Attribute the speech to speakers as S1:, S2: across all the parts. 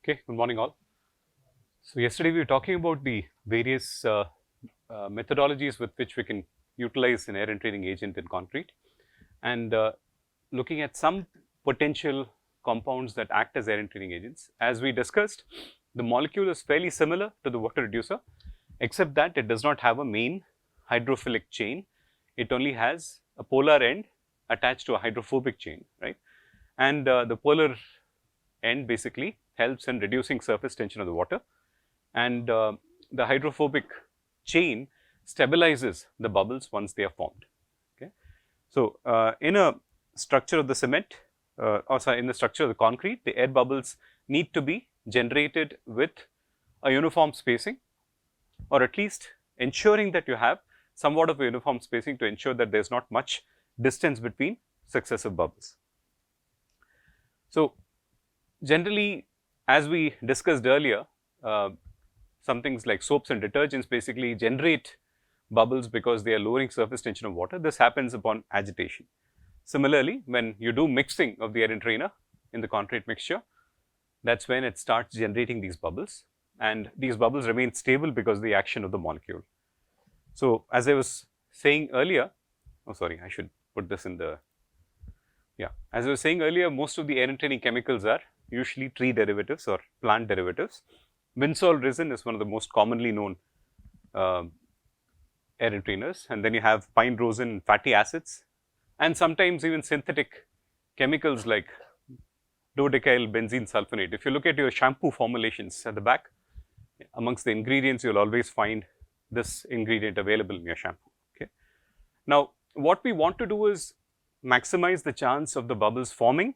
S1: Okay, good morning all. So yesterday we were talking about the various methodologies with which we can utilize an air-entraining agent in concrete, and looking at some potential compounds that act as air-entraining agents. As we discussed, the molecule is fairly similar to the water reducer, except that it does not have a main hydrophilic chain. It only has a polar end attached to a hydrophobic chain, right? And the polar end basically helps in reducing surface tension of the water, and the hydrophobic chain stabilizes the bubbles once they are formed. Okay, so in a structure of the cement, in the structure of the concrete, the air bubbles need to be generated with a uniform spacing, or at least ensuring that you have somewhat of a uniform spacing to ensure that there is not much distance between successive bubbles. So generally, as we discussed earlier, some things like soaps and detergents basically generate bubbles because they are lowering surface tension of water. This happens upon agitation. Similarly, when you do mixing of the air entrainer in the concrete mixture, that's when it starts generating these bubbles, and these bubbles remain stable because of the action of the molecule. So as I was saying earlier, I should put this in the, as I was saying earlier, most of the air entraining chemicals are usually tree derivatives or plant derivatives. Winsol resin is one of the most commonly known air entrainers, and then you have pine rosin, fatty acids, and sometimes even synthetic chemicals like dodecyl benzene sulfonate. If you look at your shampoo formulations at the back, amongst the ingredients, you'll always find this ingredient available in your shampoo. Okay. Now, what we want to do is maximize the chance of the bubbles forming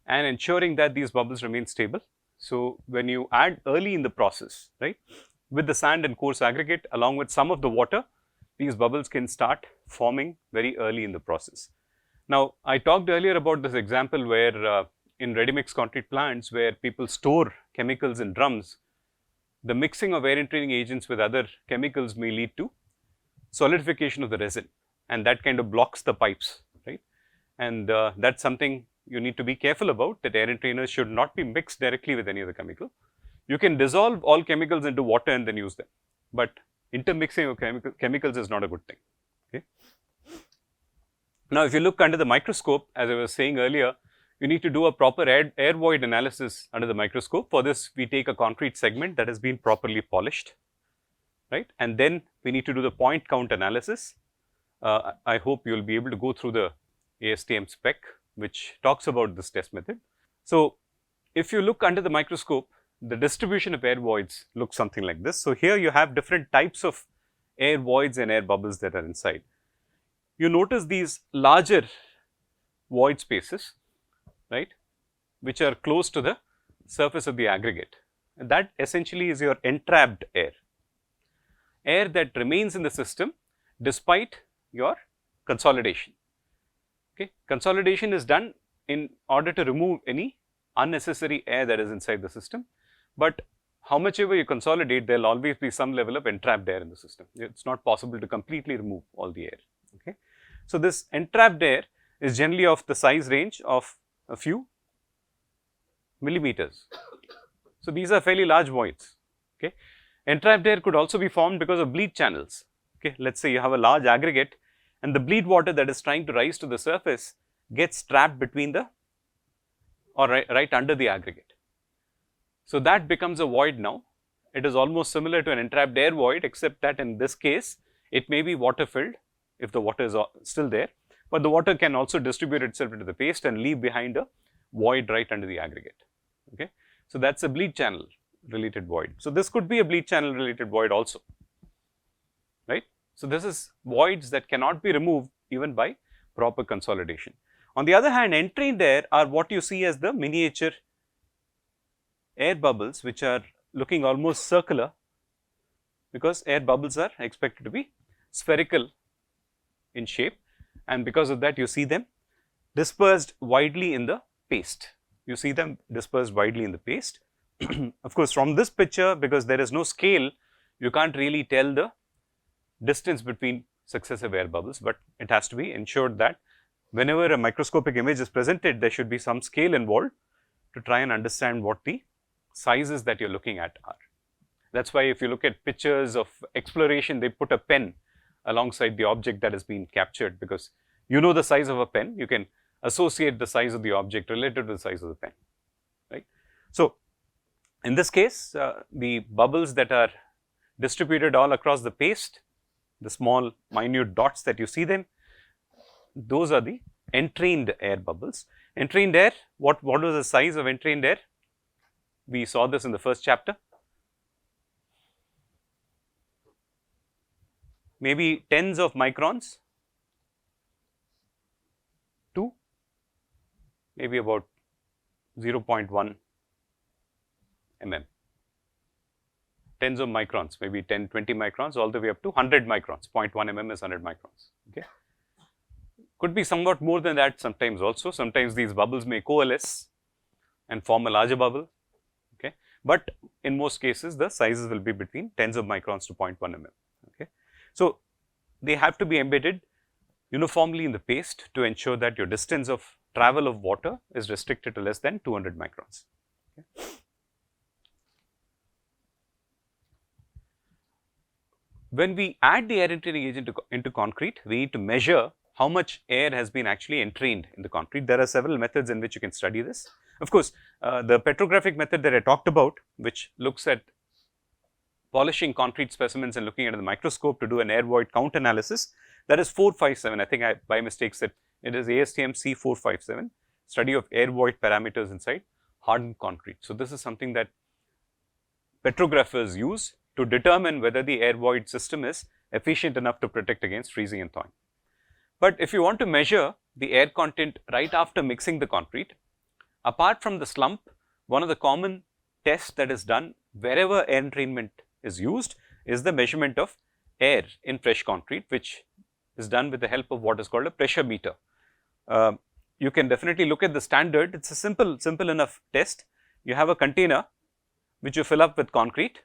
S1: and ensuring that these bubbles remain stable. So when you add early in the process, right, with the sand and coarse aggregate along with some of the water, these bubbles can start forming very early in the process. Now, I talked earlier about this example where in ready-mix concrete plants where people store chemicals in drums, the mixing of air-entraining agents with other chemicals may lead to solidification of the resin, and that kind of blocks the pipes, right? And that's something you need to be careful about, that air entrainers should not be mixed directly with any other chemical. You can dissolve all chemicals into water and then use them, but intermixing of chemicals is not a good thing. Okay. Now, if you look under the microscope, as I was saying earlier, you need to do a proper air void analysis under the microscope. For this, we take a concrete segment that has been properly polished, right? And then we need to do the point count analysis. I hope you will be able to go through the ASTM spec, which talks about this test method. So if you look under the microscope, the distribution of air voids looks something like this. So here you have different types of air voids and air bubbles that are inside. You notice these larger void spaces, right, which are close to the surface of the aggregate, and that essentially is your entrapped air, air that remains in the system despite your consolidation. Okay. Consolidation is done in order to remove any unnecessary air that is inside the system, but how much ever you consolidate, there will always be some level of entrapped air in the system. It's not possible to completely remove all the air. Okay. So this entrapped air is generally of the size range of a few millimeters. So these are fairly large voids. Okay. Entrapped air could also be formed because of bleed channels. Okay. Let's say you have a large aggregate, and the bleed water that is trying to rise to the surface gets trapped between the, or right under the aggregate. So that becomes a void now. It is almost similar to an entrapped air void, except that in this case, it may be water filled if the water is still there, but the water can also distribute itself into the paste and leave behind a void right under the aggregate. Okay. So that's a bleed channel related void. So this could be a bleed channel related void also, right. So this is voids that cannot be removed even by proper consolidation. On the other hand, entrained air are what you see as the miniature air bubbles, which are looking almost circular, because air bubbles are expected to be spherical in shape, and because of that you see them dispersed widely in the paste. You see them dispersed widely in the paste. Of course, from this picture, because there is no scale, you can't really tell the distance between successive air bubbles, but it has to be ensured that whenever a microscopic image is presented, there should be some scale involved to try and understand what the sizes that you're looking at are. That's why if you look at pictures of exploration, they put a pen alongside the object that has been captured, because you know the size of a pen, you can associate the size of the object related to the size of the pen, right. So, in this case, the bubbles that are distributed all across the paste, the small minute dots that you see them, those are the entrained air bubbles. Entrained air, what was the size of entrained air? We saw this in the first chapter. Maybe tens of microns to maybe about 0.1 mm. Tens of microns, maybe 10, 20 microns, all the way up to 100 microns. 0.1 mm is 100 microns. Okay. Could be somewhat more than that sometimes also. Sometimes these bubbles may coalesce and form a larger bubble. Okay. But in most cases, the sizes will be between tens of microns to 0.1 mm. Okay. So, they have to be embedded uniformly in the paste to ensure that your distance of travel of water is restricted to less than 200 microns. Okay. When we add the air entraining agent into concrete, we need to measure how much air has been actually entrained in the concrete. There are several methods in which you can study this. Of course, the petrographic method that I talked about, which looks at polishing concrete specimens and looking at the microscope to do an air void count analysis, that is 457. I think I by mistake said it is ASTM C457, study of air void parameters inside hardened concrete. So, this is something that petrographers use to determine whether the air void system is efficient enough to protect against freezing and thawing. But if you want to measure the air content right after mixing the concrete, apart from the slump, one of the common tests that is done wherever air entrainment is used is the measurement of air in fresh concrete, which is done with the help of what is called a pressure meter. You can definitely look at the standard. It's a simple enough test. You have a container which you fill up with concrete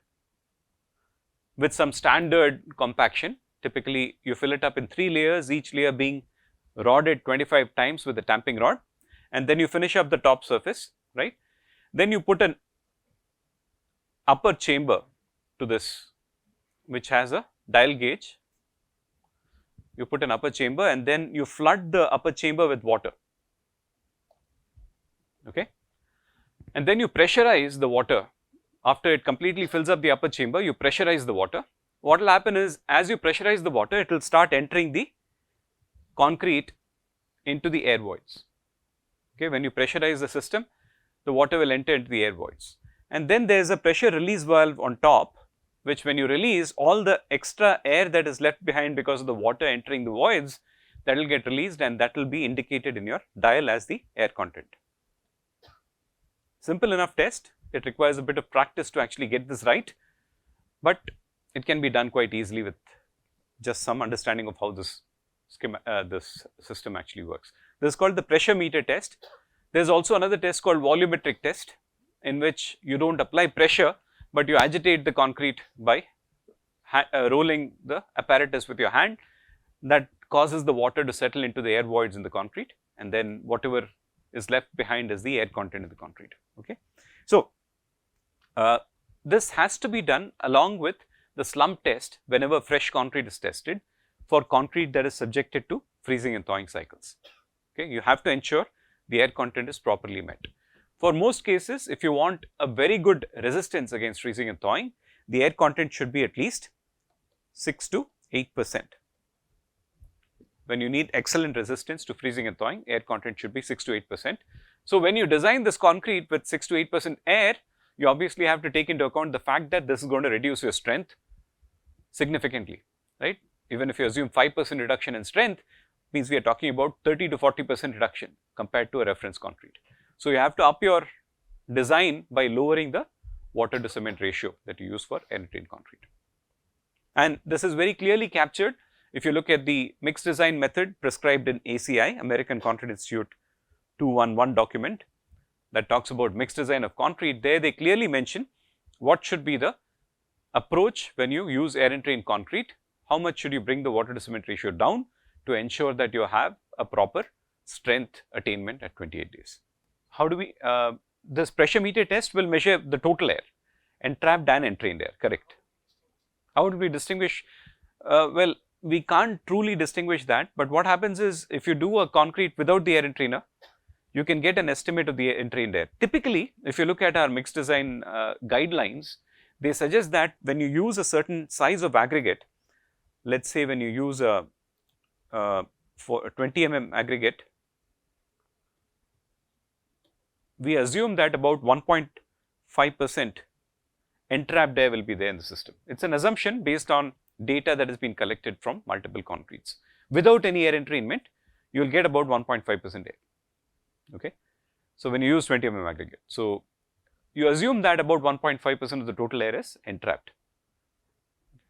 S1: with some standard compaction. Typically, you fill it up in 3 layers, each layer being rodded 25 times with a tamping rod, and then you finish up the top surface, right. Then you put an upper chamber to this, which has a dial gauge. You put an upper chamber and then you flood the upper chamber with water, okay. And then you pressurize the water. After it completely fills up the upper chamber, you pressurize the water. What will happen is, as you pressurize the water, it will start entering the concrete into the air voids. Okay, when you pressurize the system, the water will enter into the air voids. And then there is a pressure release valve on top, which when you release, all the extra air that is left behind because of the water entering the voids, that will get released and that will be indicated in your dial as the air content. Simple enough test. It requires a bit of practice to actually get this right, but it can be done quite easily with just some understanding of how this system actually works. This is called the pressure meter test. There is also another test called volumetric test, in which you do not apply pressure, but you agitate the concrete by rolling the apparatus with your hand. That causes the water to settle into the air voids in the concrete, and then whatever is left behind is the air content of the concrete. Okay. So, this has to be done along with the slump test whenever fresh concrete is tested for concrete that is subjected to freezing and thawing cycles. Okay. You have to ensure the air content is properly met. For most cases, if you want a very good resistance against freezing and thawing, the air content should be at least 6 to 8%. When you need excellent resistance to freezing and thawing, air content should be 6 to 8%. So, when you design this concrete with 6 to 8% air, you obviously have to take into account the fact that this is going to reduce your strength significantly, right. Even if you assume 5% reduction in strength, means we are talking about 30 to 40% reduction compared to a reference concrete. So, you have to up your design by lowering the water to cement ratio that you use for air-entrained concrete. And this is very clearly captured if you look at the mixed design method prescribed in ACI, American Concrete Institute 211 document that talks about mixed design of concrete. There they clearly mention what should be the approach when you use air-entrained concrete, how much should you bring the water to cement ratio down to ensure that you have a proper strength attainment at 28 days. How do we this pressure meter test will measure the total air, entrapped and entrained air, correct. How would we distinguish? Well, we can't truly distinguish that, but what happens is if you do a concrete without the air entrainer, you can get an estimate of the entrained air. Typically, if you look at our mixed design guidelines, they suggest that when you use a certain size of aggregate, let's say when you use a for 20 mm aggregate, we assume that about 1.5% entrapped air will be there in the system. It's an assumption based on data that has been collected from multiple concretes. Without any air entrainment, you will get about 1.5% air. Okay. So, when you use 20 mm aggregate, so you assume that about 1.5% of the total air is entrapped.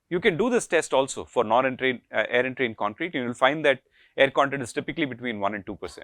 S1: You can do this test also for non-entrained air entrained concrete, and you will find that air content is typically between 1 and 2%.